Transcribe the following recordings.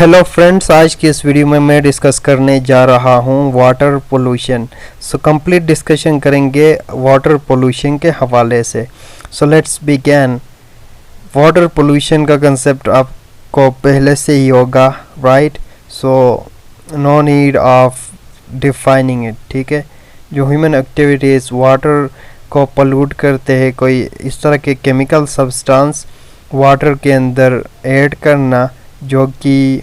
Hello friends, आज की इस वीडियो में मैं डिस्कस करने जा रहा हूँ वाटर पोल्यूशन। कंप्लीट डिस्कशन करेंगे वाटर पोल्यूशन के हवाले से। Let's begin. वाटर पोल्यूशन का कंसेप्ट आपको पहले से ही होगा, right? No need of defining it, ठीक है। जो ह्यूमन एक्टिविटीज़ वाटर को पोल्यूट करते हैं, कोई इस तरह के केमिकल सब्सटेंस वाटर के अंदर ऐड करना जो कि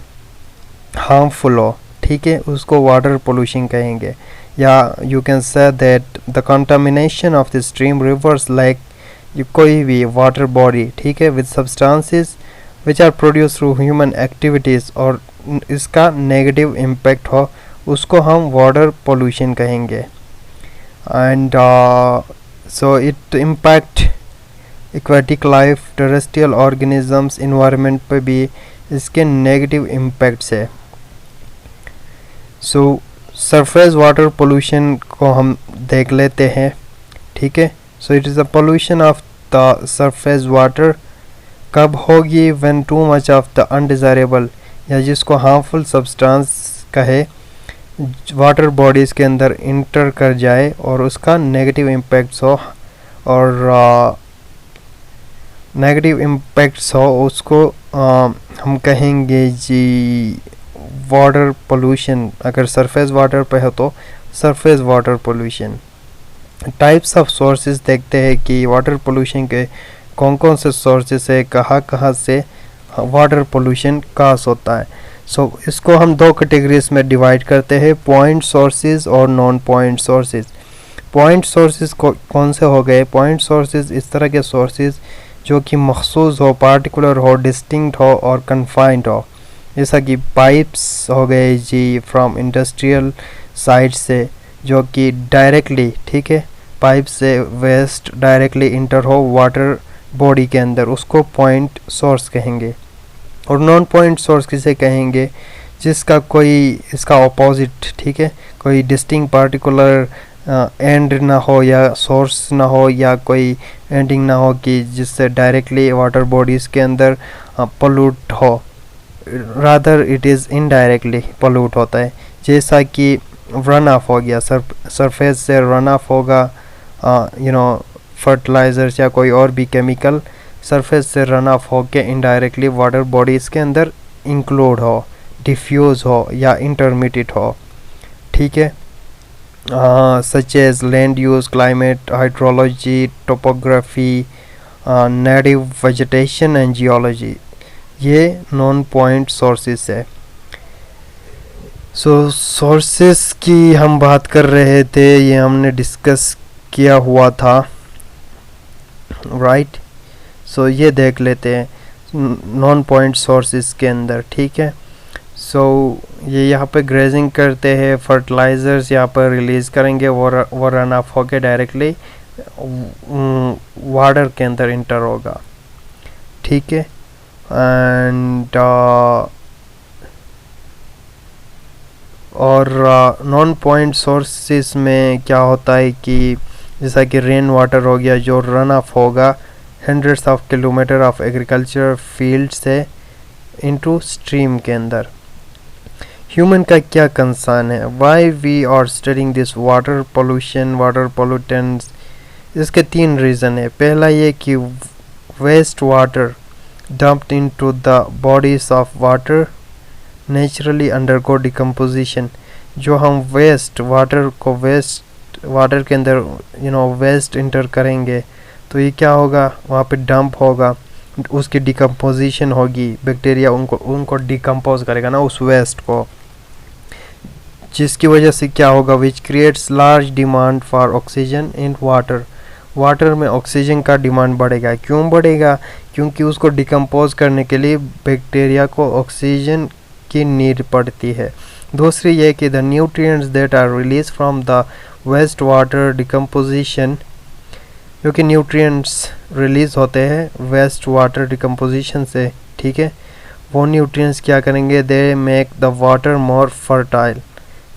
हार्मफुल हो, ठीक है, उसको वाटर पोल्यूशन कहेंगे। या you can say that the contamination of the stream, rivers, like कोई भी वाटर बॉडी, ठीक है, with substances which are produce through human activities और इसका नेगेटिव इम्पैक्ट हो, उसको हम वाटर पोल्यूशन कहेंगे। And so it impact aquatic life, terrestrial organisms, environment पे भी इसके नेगेटिव इम्पैक्ट्स है। सरफेस वाटर पोल्यूशन को हम देख लेते हैं, ठीक है। It is the pollution of the surface water. कब होगी? When too much of the undesirable, या जिसको हार्मफुल सब्सटेंस कहे, वाटर बॉडीज़ के अंदर इंटर कर जाए और उसका नेगेटिव इम्पैक्ट्स हो, और नेगेटिव इम्पैक्ट्स हो उसको हम कहेंगे जी वाटर पोल्यूशन। अगर सरफेस वाटर पे हो तो surface water pollution. Types of sources देखते हैं कि वाटर पोल्यूशन के कौन कौन से सोर्सेज है, कहाँ कहाँ से वाटर पोल्यूशन काज होता है। इसको हम दो कैटेगरीज में डिवाइड करते हैं, पॉइंट सोर्सेज और non point sources. Point sources कौन से हो गए? पॉइंट सोर्सेज इस तरह के सोर्सेज जो कि मखसूस हो, पार्टिकुलर हो, डिस्टिंक्ट हो और कन्फाइंड हो, जैसा कि पाइप्स हो गए जी फ्रॉम इंडस्ट्रियल साइड से, जो कि डायरेक्टली, ठीक है, पाइप से वेस्ट डायरेक्टली इंटर हो वाटर बॉडी के अंदर, उसको पॉइंट सोर्स कहेंगे। और नॉन पॉइंट सोर्स किसे कहेंगे? जिसका कोई इसका ऑपोजिट, ठीक है, कोई डिस्टिंक्ट पार्टिकुलर एंड ना हो या सोर्स ना हो या कोई एंडिंग ना हो कि जिससे डायरेक्टली वाटर बॉडीज़ के अंदर पोल्यूट हो, rather it is indirectly pollute होता है। जैसा कि रन ऑफ हो गया, सरफेस से रन ऑफ होगा, फर्टिलाइजर्स या कोई और भी केमिकल सरफेस से रन ऑफ हो के इनडायरेक्टली वाटर बॉडीज़ के अंदर इंक्लूड हो, डिफ्यूज़ हो या इंटरमीडिएट हो, ठीक है। Such as land use, climate, hydrology, topography, native vegetation and geology, ये नॉन पॉइंट सोर्सेस है। सोर्सेस की हम बात कर रहे थे, ये हमने डिस्कस किया हुआ था, राइट? ये देख लेते हैं नॉन पॉइंट सोर्सेस के अंदर, ठीक है। ये यहाँ पे ग्रेजिंग करते हैं, फर्टिलाइजर्स यहाँ पर रिलीज़ करेंगे, वो रन ऑफ होके डायरेक्टली वाटर के अंदर इंटर होगा, ठीक है। एंड और नॉन पॉइंट सोर्सेस में क्या होता है कि जैसा कि रेन वाटर हो गया, जो रन ऑफ होगा hundreds of kilometres of agriculture field से इनटू स्ट्रीम के अंदर। ह्यूमन का क्या कंसर्न है? Why we are studying this water pollution, water pollutants? इसके तीन रीज़न है। पहला ये कि waste water dumped into the bodies of water naturally undergo decomposition। जो हम वेस्ट वाटर को वेस्ट वाटर के अंदर वेस्ट इंटर करेंगे तो ये क्या होगा, वहाँ पे डंप होगा, उसकी डिकम्पोजिशन होगी, बैक्टीरिया उनको डिकम्पोज करेगा ना उस वेस्ट को, जिसकी वजह से क्या होगा, which creates large demand for oxygen in water. Water में ऑक्सीजन का डिमांड बढ़ेगा। क्यों बढ़ेगा? क्योंकि उसको डिकम्पोज करने के लिए बैक्टीरिया को ऑक्सीजन की नीड पड़ती है। दूसरी ये कि the nutrients that are release from the waste water decomposition, जो कि न्यूट्रिएंट्स रिलीज होते हैं वेस्ट वाटर डिकम्पोजिशन से, ठीक है, वो न्यूट्रिएंट्स क्या करेंगे, they make the water more fertile.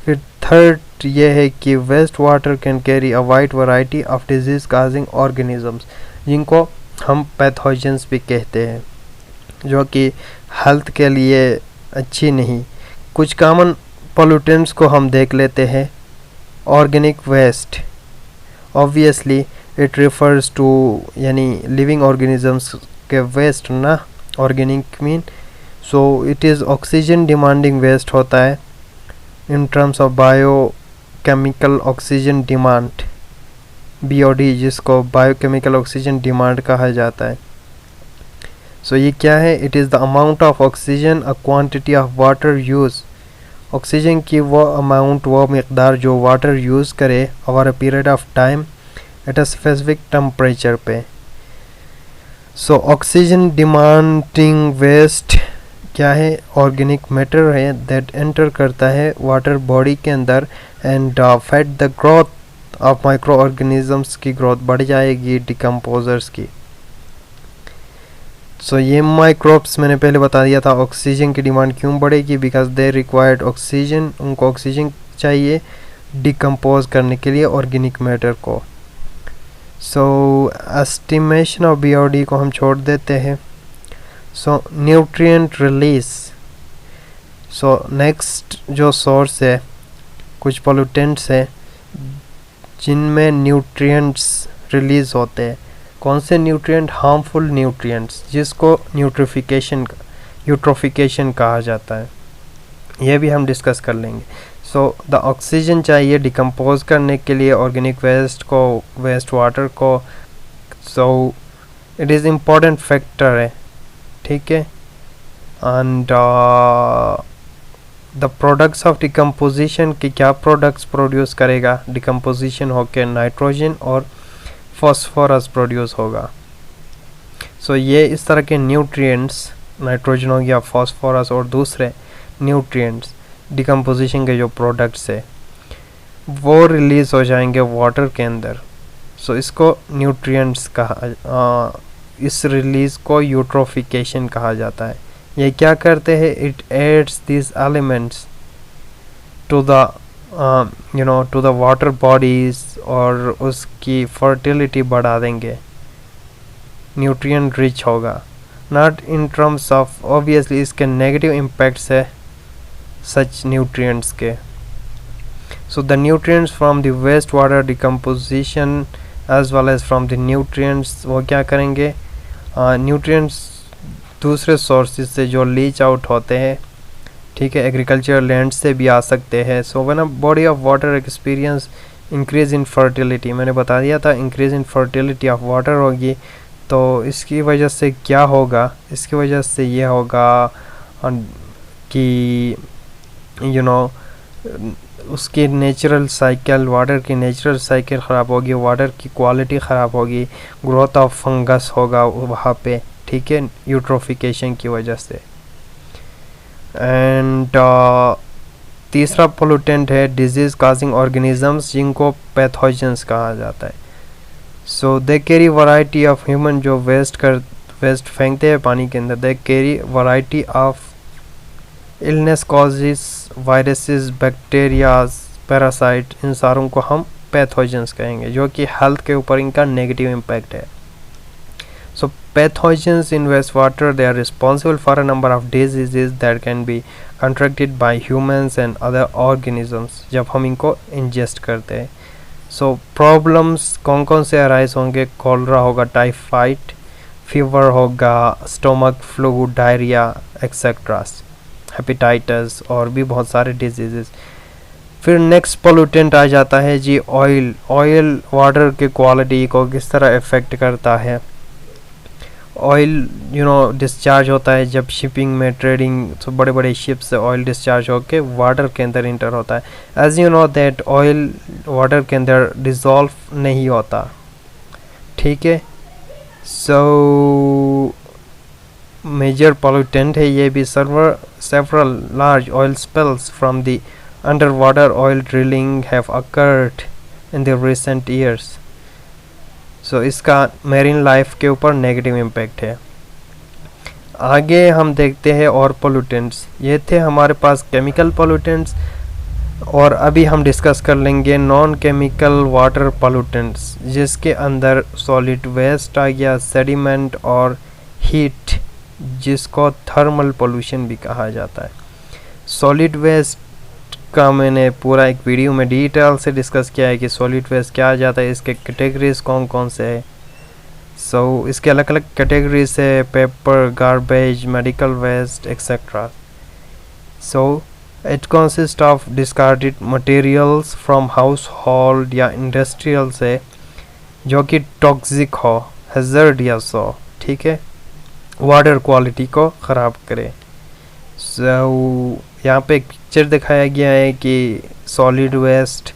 फिर थर्ड ये है कि waste water can carry a wide variety of disease causing organisms, जिनको हम पैथोजेंस भी कहते हैं, जो कि हेल्थ के लिए अच्छी नहीं। कुछ कॉमन पोल्यूटेंट्स को हम देख लेते हैं। Organic waste, obviously it refers to यानी लिविंग ऑर्गेनिजम्स के वेस्ट ना, organic mean, so it is oxygen demanding waste होता है in terms of biochemical oxygen demand, BOD, जिसको बायोकेमिकल ऑक्सीजन डिमांड कहा जाता है। सो ये क्या है? It is the amount of oxygen a quantity of water use, oxygen की वो अमाउंट, वो मकदार जो वाटर यूज़ करे over a period of time eight a specific temperature पे। सो ऑक्सीजन डिमांडिंग वेस्ट क्या है? ऑर्गेनिक मैटर है दैट एंटर करता है वाटर बॉडी के अंदर and fed the growth of micro organisms की ग्रोथ बढ़ जाएगी डिकम्पोजर्स की। सो ये माइक्रोब्स मैंने पहले बता दिया था ऑक्सीजन की डिमांड क्यों बढ़ेगी, बिकॉज दे रिक्वायर्ड ऑक्सीजन, उनको ऑक्सीजन चाहिए डिकम्पोज करने के लिए ऑर्गेनिक मैटर को। सो एस्टिमेशन ऑफ BOD को हम छोड़ देते हैं। सो न्यूट्रिएंट रिलीज, सो नेक्स्ट जो सोर्स है, कुछ पोल्यूटेंट्स है जिनमें न्यूट्रिएंट्स रिलीज होते हैं। कौन से न्यूट्रिएंट? हार्मफुल न्यूट्रिएंट्स, जिसको यूट्रोफिकेशन कहा जाता है, ये भी हम डिस्कस कर लेंगे। सो द ऑक्सीजन चाहिए डिकम्पोज करने के लिए ऑर्गेनिक वेस्ट को, वेस्ट वाटर को। सो इट इज़ इम्पोर्टेंट फैक्टर है, ठीक है। And the products of decomposition की क्या प्रोडक्ट्स प्रोड्यूस करेगा? डिकम्पोजिशन होकर नाइट्रोजन और फॉस्फोरस प्रोड्यूस होगा। सो ये इस तरह के न्यूट्रिएंट्स, नाइट्रोजन हो गया, फॉस्फोरस और दूसरे न्यूट्रिएंट्स डिकम्पोजिशन के जो प्रोडक्ट्स है वो रिलीज़ हो जाएंगे वाटर के अंदर। सो इसको न्यूट्रिएंट्स कहा, इस रिलीज़ को यूट्रोफिकेशन कहा जाता है। ये क्या करते हैं? It adds this elements to the to the water bodies और उसकी फर्टिलिटी बढ़ा देंगे, न्यूट्रिएंट रिच होगा। Not in terms of, obviously इसके नेगेटिव इम्पैक्ट्स है सच न्यूट्रिएंट्स के। So the nutrients from the waste water decomposition as well as from the nutrients, वो क्या करेंगे? न्यूट्रिएंट्स दूसरे सोर्सेज से जो लीच आउट होते हैं, ठीक है, एग्रीकल्चर लैंड से भी आ सकते हैं। So when a body of water experience increase in fertility, मैंने बता दिया था increase in fertility of water होगी, तो इसकी वजह से क्या होगा? इसकी वजह से ये होगा कि उसकी नेचुरल साइकिल, वाटर की नेचुरल साइकिल ख़राब होगी, वाटर की क्वालिटी ख़राब होगी, ग्रोथ ऑफ फंगस होगा वहाँ पे, ठीक है, यूट्रोफिकेशन की वजह से। एंड तीसरा पोल्यूटेंट है डिजीज़ काजिंग ऑर्गेनिजम्स, जिनको पैथोजेंस कहा जाता है। So they carry variety of human, जो वेस्ट फेंकते हैं पानी के अंदर, they carry variety of illness causes, viruses, bacterias, parasite, इन सारों को हम पैथोजेंस कहेंगे, जो कि हेल्थ के ऊपर इनका नेगेटिव इम्पैक्ट है। सो pathogens in wastewater, they are responsible for a number of diseases that can be contracted by humans and other organisms जब हम इनको ingest करते हैं। सो प्रॉब्लम्स कौन कौन से अराइज होंगे? कॉलरा होगा, टाइफाइड फीवर होगा, stomach flu, diarrhoea etcetera, hepatitis और भी बहुत सारे डिजीजेस। फिर नेक्स्ट पोल्यूटेंट आ जाता है जी ऑयल। ऑयल वाटर की क्वालिटी को किस तरह इफ़ेक्ट करता है? ऑयल डिस्चार्ज होता है जब शिपिंग में, ट्रेडिंग, तो बड़े बड़े शिप से ऑयल डिस्चार्ज होकर वाटर के अंदर इंटर होता है। As you know that oil water के अंदर डिज़ोल्व नहीं होता, ठीक है। सो मेजर पोल्यूटेंट है ये भी। Several large oil spills from the under water oil drilling have occurred in the recent years. So इसका मेरीन लाइफ के ऊपर नेगेटिव इम्पैक्ट है। आगे हम देखते हैं और पोल्यूटेंट्स। ये थे हमारे पास केमिकल पोल्यूटेंट्स, और अभी हम डिस्कस कर लेंगे नॉन केमिकल वाटर पोल्यूटेंट्स, जिसके अंदर सॉलिड वेस्ट आ गया, सेडिमेंट और हीट, जिसको थर्मल पोल्यूशन भी कहा जाता है। सॉलिड वेस्ट का मैंने पूरा एक वीडियो में डिटेल से डिस्कस किया है कि सॉलिड वेस्ट क्या आ जाता है, इसके कैटेगरीज कौन कौन से है। सो इसके अलग अलग कैटेगरीज है, paper, garbage, medical waste etcetera. So it consist of discarded materials from house hold या इंडस्ट्रियल से जो कि टॉक्सिक हो, हैजर्डियस हो, ठीक है, वाटर क्वालिटी को ख़राब करे। सो यहाँ पे एक पिक्चर दिखाया गया है कि सॉलिड वेस्ट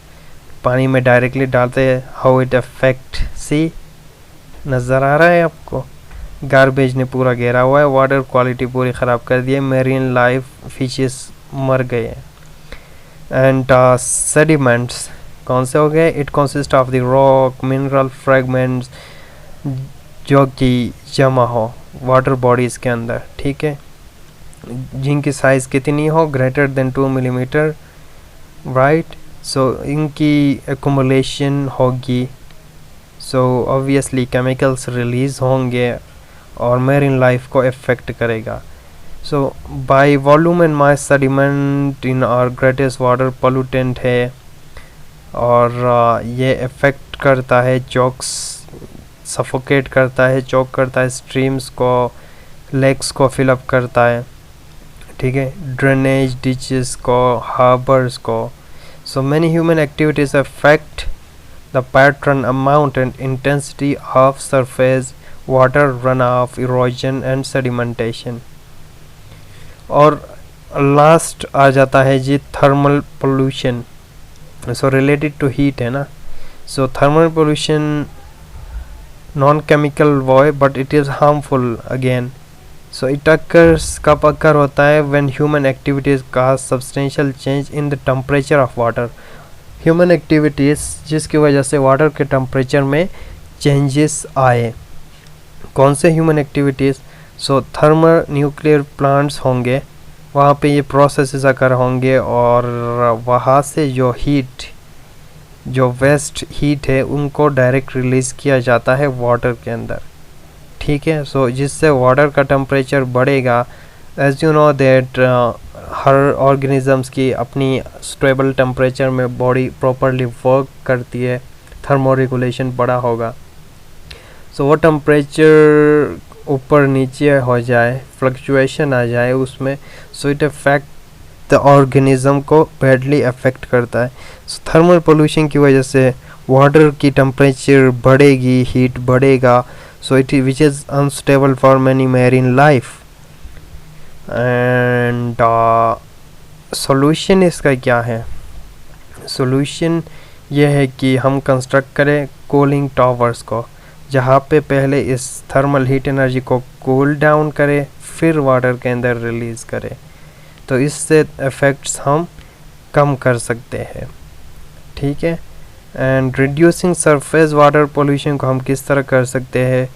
पानी में डायरेक्टली डालते हैं, हाउ इट अफेक्ट सी, नज़र आ रहा है आपको। गार्बेज ने पूरा घेरा हुआ है, वाटर क्वालिटी पूरी ख़राब कर दी है, मेरीन लाइफ फिशेस मर गए हैं। एंड सेडिमेंट्स कौन से हो गए? It consist of the rock, mineral fragments जो कि जमा हो वाटर बॉडीज़ के अंदर, ठीक है, जिनकी साइज़ कितनी हो, ग्रेटर देन 2 मिलीमीटर, राइट। सो इनकी एक्युमुलेशन होगी, सो ऑब्वियसली केमिकल्स रिलीज़ होंगे और मेरीन लाइफ को इफ़ेक्ट करेगा। So by volume and mass sediment in our greatest water pollutant है, और ये इफ़ेक्ट करता है चॉक्स, सफोकेट करता है, चॉक करता है स्ट्रीम्स को, लेक्स को फिलअप करता है, ठीक है, ड्रेनेज डिचेस को, हार्बर्स को। So many human activities affect the pattern, amount and intensity of surface water run off, erosion and sedimentation. और लास्ट आ जाता है जी thermal pollution. So related to heat है ना। So thermal pollution non chemical वो है but it is harmful again. So it occurs, कब अकर होता है? When human activities cause substantial change in the temperature of water. Human activities जिसकी वजह से वाटर के टेम्परेचर में चेंजेस आए। कौन से ह्यूमन एक्टिविटीज़? सो थर्मल न्यूक्लियर प्लांट्स होंगे, वहाँ पे ये प्रोसेसेस अकर होंगे और वहाँ से जो हीट, जो वेस्ट हीट है उनको डायरेक्ट रिलीज़ किया जाता है वाटर के अंदर, ठीक है। सो जिससे वाटर का टेम्परेचर बढ़ेगा। एज यू नो दैट हर ऑर्गेनिजम्स की अपनी स्टेबल टेम्परेचर में बॉडी प्रॉपरली वर्क करती है, थर्मो रेगुलेशन बड़ा होगा। सो वो टेम्परेचर ऊपर नीचे हो जाए, फ्लक्चुएशन आ जाए उसमें, so it affect the organism को बैडली अफेक्ट करता है। सो थर्मल पोल्यूशन की वजह से वाटर की टेम्परेचर बढ़ेगी, हीट बढ़ेगा, so it which is unstable for many marine life. And solution इसका क्या है? सॉल्यूशन ये है कि हम कंस्ट्रक्ट करें कूलिंग टावर्स को, जहाँ पे पहले इस थर्मल हीट एनर्जी को कूल डाउन करे, फिर वाटर के अंदर रिलीज़ करे, तो इससे इफ़ेक्ट्स हम कम कर सकते हैं, ठीक है। And reducing surface water pollution को हम किस तरह कर सकते हैं?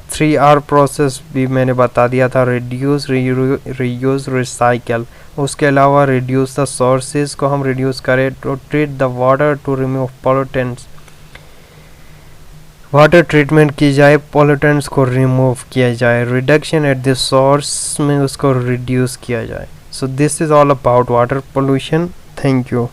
3R प्रोसेस भी मैंने बता दिया था, रिड्यूस, रीयूज़, रिसाइकल। उसके अलावा रिड्यूस द सोर्सेज को हम रिड्यूस करें, to treat the water to remove pollutants, water treatment की जाए, पोल्यूटेंट्स को रिमूव किया जाए, रिडक्शन एट द सोर्स में उसको रिड्यूस किया जाए। So this is all about water pollution. Thank you.